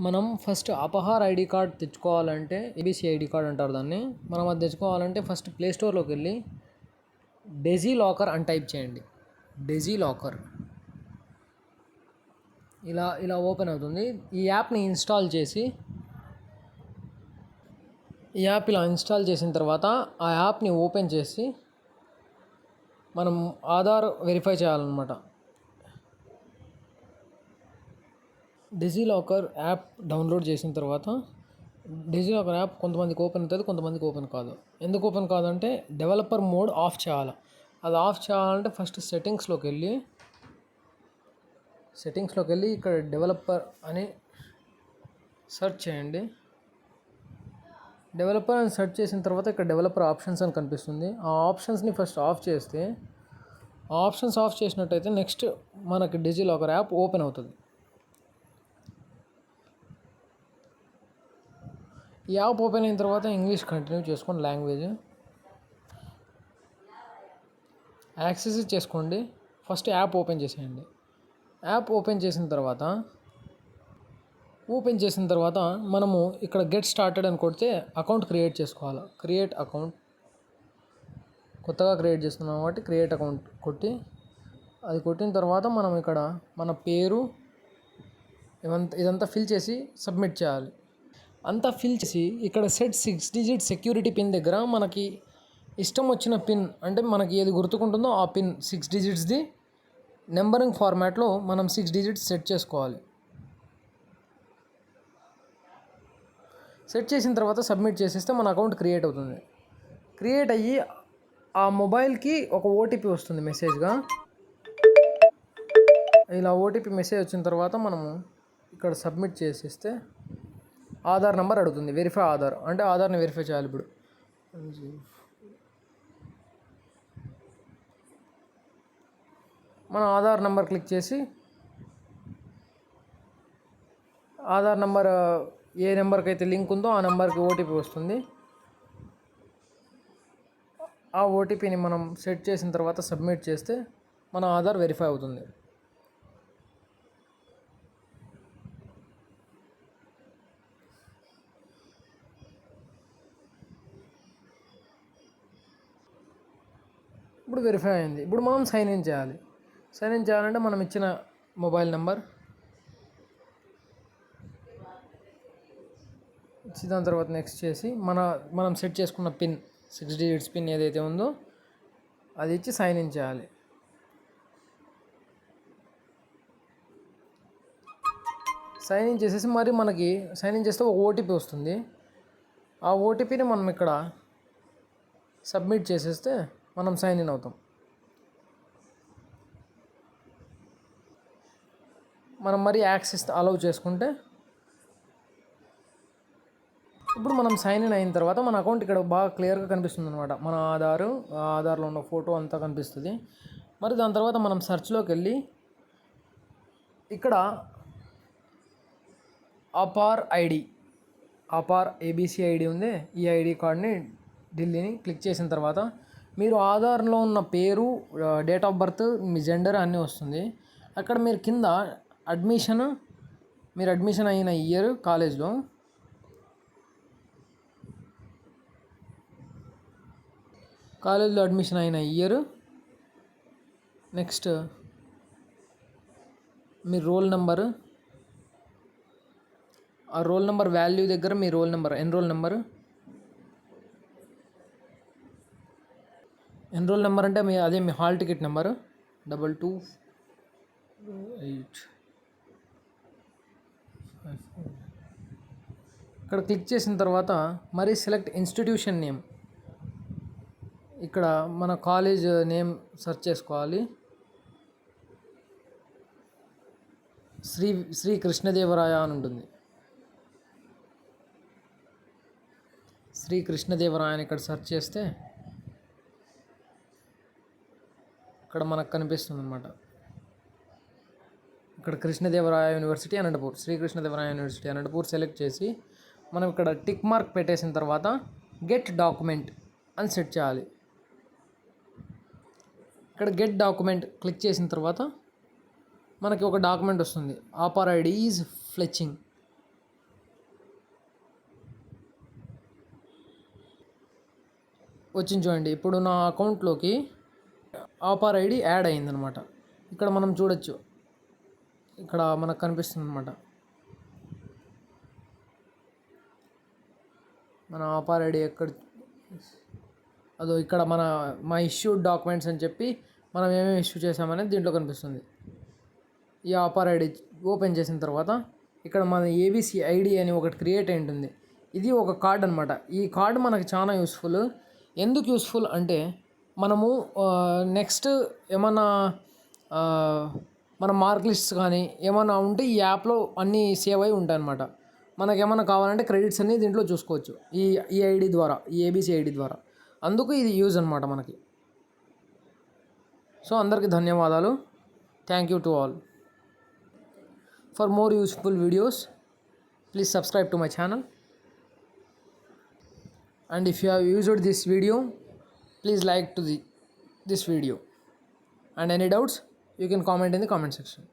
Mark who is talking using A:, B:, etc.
A: మనం first APAAR ID card తెచ్చుకోవాలంటే ABC ID card అంటారు దాన్ని. మనం అది తెచ్చుకోవాలంటే ఫస్ట్ ప్లే స్టోర్లోకి వెళ్ళి డెజీ లాకర్ అని టైప్ చేయండి. డెజీ లాకర్ ఇలా ఓపెన్ అవుతుంది. ఈ యాప్ని ఇన్స్టాల్ చేసి ఇలా ఇన్స్టాల్ చేసిన తర్వాత ఆ యాప్ని ఓపెన్ చేసి మనం ఆధార్ వెరిఫై చేయాలన్నమాట. డిజిలాకర్ యాప్ డౌన్లోడ్ చేసిన తర్వాత డిజిలాకర్ యాప్ కొంతమందికి ఓపెన్ అవుతుంది, కొంతమందికి ఓపెన్ కాదు. ఎందుకు ఓపెన్ కాదంటే డెవలపర్ మోడ్ ఆఫ్ చేయాలి. అది ఆఫ్ చేయాలంటే ఫస్ట్ సెట్టింగ్స్లోకి వెళ్ళి ఇక్కడ డెవలపర్ అని సెర్చ్ చేయండి. డెవలపర్ అని సెర్చ్ చేసిన తర్వాత ఇక్కడ డెవలపర్ ఆప్షన్స్ అని కనిపిస్తుంది. ఆ ఆప్షన్స్ని ఫస్ట్ ఆఫ్ చేస్తే, ఆప్షన్స్ ఆఫ్ చేసినట్టయితే నెక్స్ట్ మనకి డిజిలాకర్ యాప్ ఓపెన్ అవుతుంది. ఈ యాప్ ఓపెన్ అయిన తర్వాత ఇంగ్లీష్ కంటిన్యూ చేసుకోండి, లాంగ్వేజ్ యాక్సెస్ చేసుకోండి. ఫస్ట్ యాప్ ఓపెన్ చేసేయండి. యాప్ ఓపెన్ చేసిన తర్వాత మనము ఇక్కడ గెట్ స్టార్టెడ్ అని కొడితే అకౌంట్ క్రియేట్ చేసుకోవాలి. క్రియేట్ అకౌంట్ కొత్తగా క్రియేట్ చేస్తున్నాం కాబట్టి క్రియేట్ అకౌంట్ కొట్టి, అది కొట్టిన తర్వాత మనం ఇక్కడ మన పేరు ఇదంతా ఫిల్ చేసి సబ్మిట్ చేయాలి. అంతా ఫిల్ చేసి ఇక్కడ సెట్ 6 డిజిట్ సెక్యూరిటీ పిన్ దగ్గర మనకి ఇష్టం వచ్చిన పిన్, అంటే మనకి ఏది గుర్తుకుంటుందో ఆ పిన్ 6 డిజిట్స్ది నెంబరింగ్ ఫార్మాట్లో మనం 6 డిజిట్స్ సెట్ చేసుకోవాలి. సెట్ చేసిన తర్వాత సబ్మిట్ చేసేస్తే మన అకౌంట్ క్రియేట్ అవుతుంది. క్రియేట్ అయ్యి ఆ మొబైల్కి ఒక ఓటీపీ వస్తుంది మెసేజ్గా. ఇలా ఓటీపీ మెసేజ్ వచ్చిన తర్వాత మనము ఇక్కడ సబ్మిట్ చేసేస్తే ఆధార్ నెంబర్ అడుగుతుంది. వెరిఫై ఆధార్ అంటే ఆధార్ని వెరిఫై చేయాలి. ఇప్పుడు మన ఆధార్ నెంబర్ క్లిక్ చేసి ఆధార్ నెంబర్ ఏ నెంబర్కి అయితే లింక్ ఉందో ఆ నెంబర్కి ఓటీపీ వస్తుంది. ఆ ఓటీపీని మనం సెట్ చేసిన తర్వాత సబ్మిట్ చేస్తే మన ఆధార్ వెరిఫై అవుతుంది. ఇప్పుడు వెరిఫై అయింది. ఇప్పుడు మనం సైన్ ఇన్ చేయాలంటే మనం ఇచ్చిన మొబైల్ నెంబర్ ఇచ్చి దాని తర్వాత నెక్స్ట్ చేసి మనం సెట్ చేసుకున్న పిన్ 6 డిజిట్స్ పిన్ ఏదైతే ఉందో అది ఇచ్చి సైన్ ఇన్ చేయాలి. సైన్ ఇన్ చేసేసి మరి మనకి సైన్ ఇన్ చేస్తే ఒక ఓటీపీ వస్తుంది. ఆ ఓటీపీని మనం ఇక్కడ సబ్మిట్ చేసేస్తే మనం సైన్ ఇన్ అవుతాం. మనం మరి యాక్సెస్ అలౌ చేసుకుంటే ఇప్పుడు మనం సైన్ ఇన్ అయిన తర్వాత మన అకౌంట్ ఇక్కడ బాగా క్లియర్గా కనిపిస్తుంది అనమాట. మన ఆధార్లో ఉన్న ఫోటో అంతా కనిపిస్తుంది. మరి దాని తర్వాత మనం సెర్చ్లోకి వెళ్ళి ఇక్కడ అపార్ ఏబీసీ ఐడి ఉంది. ఈ ఐడి కార్డ్ని ఢిల్లీని క్లిక్ చేసిన తర్వాత మీరు ఆధార్లో ఉన్న పేరు, date of birth, me gender అన్నీ వస్తుంది. అక్కడ మీరు కింద మీరు అడ్మిషన్ అయిన ఇయర్ కాలేజ్లో అడ్మిషన్ అయిన ఇయర్, నెక్స్ట్ మీ రోల్ నెంబరు, ఆ రోల్ నెంబర్ వాల్యూ దగ్గర మీ ఎన్రోల్ నెంబర్ అంటే అదే మీ హాల్ టికెట్ నెంబరు 2228. ఇక్కడ క్లిక్ చేసిన తర్వాత మరి సెలెక్ట్ ఇన్స్టిట్యూషన్ నేమ్, ఇక్కడ మన కాలేజ్ నేమ్ సెర్చ్ చేసుకోవాలి. శ్రీ కృష్ణదేవరాయ అని ఉంటుంది. శ్రీ కృష్ణదేవరాయ అని ఇక్కడ సెర్చ్ చేస్తే ఇక్కడ మనకు కనిపిస్తుంది అనమాట. ఇక్కడ Krishnadevaraya university Anantapur, Shri Krishnadevaraya university Anantapur select చేసి మనం ఇక్కడ టిక్ మార్క్ పెట్టేసిన తర్వాత గెట్ డాక్యుమెంట్ అని సెట్ చేయాలి. ఇక్కడ గెట్ డాక్యుమెంట్ క్లిక్ చేసిన తర్వాత మనకి ఒక డాక్యుమెంట్ వస్తుంది. APAAR ID is fetching. వచ్చింది చూడండి. ఇప్పుడు నా అకౌంట్లోకి ఆఫర్ ఐడి యాడ్ అయిందనమాట. ఇక్కడ మనం చూడొచ్చు, ఇక్కడ మనకు కనిపిస్తుంది అనమాట మన ఆఫర్ ఐడి ఎక్కడ. అదో ఇక్కడ మా ఇష్యూడ్ డాక్యుమెంట్స్ అని చెప్పి మనం ఏమేమి ఇష్యూ చేసామనేది దీంట్లో కనిపిస్తుంది. ఈ ఆఫర్ ఐడి ఓపెన్ చేసిన తర్వాత ఇక్కడ మన ఏబీసీ ఐడి అని ఒకటి క్రియేట్ అయి ఉంటుంది. ఇది ఒక కార్డ్ అనమాట. ఈ కార్డు మనకు చాలా యూస్ఫుల్. ఎందుకు యూస్ఫుల్ అంటే మనము నెక్స్ట్ ఏమన్నా మన మార్క్ లిస్ట్స్ కానీ ఏమన్నా ఉంటే ఈ యాప్లో అన్నీ సేవ్ అయి ఉంటాయి అన్నమాట. మనకు ఏమన్నా కావాలంటే క్రెడిట్స్ అన్నీ దీంట్లో చూసుకోవచ్చు ఈ ఐడి ద్వారా, ఈ ఏబీసీ ఐడి ద్వారా. అందుకు ఇది యూజ్ అనమాట మనకి. సో అందరికీ ధన్యవాదాలు. Thank you to all. For more useful videos please subscribe to my channel. And if you have used this video, please like to this video. And any doubts, you can comment in the comment section.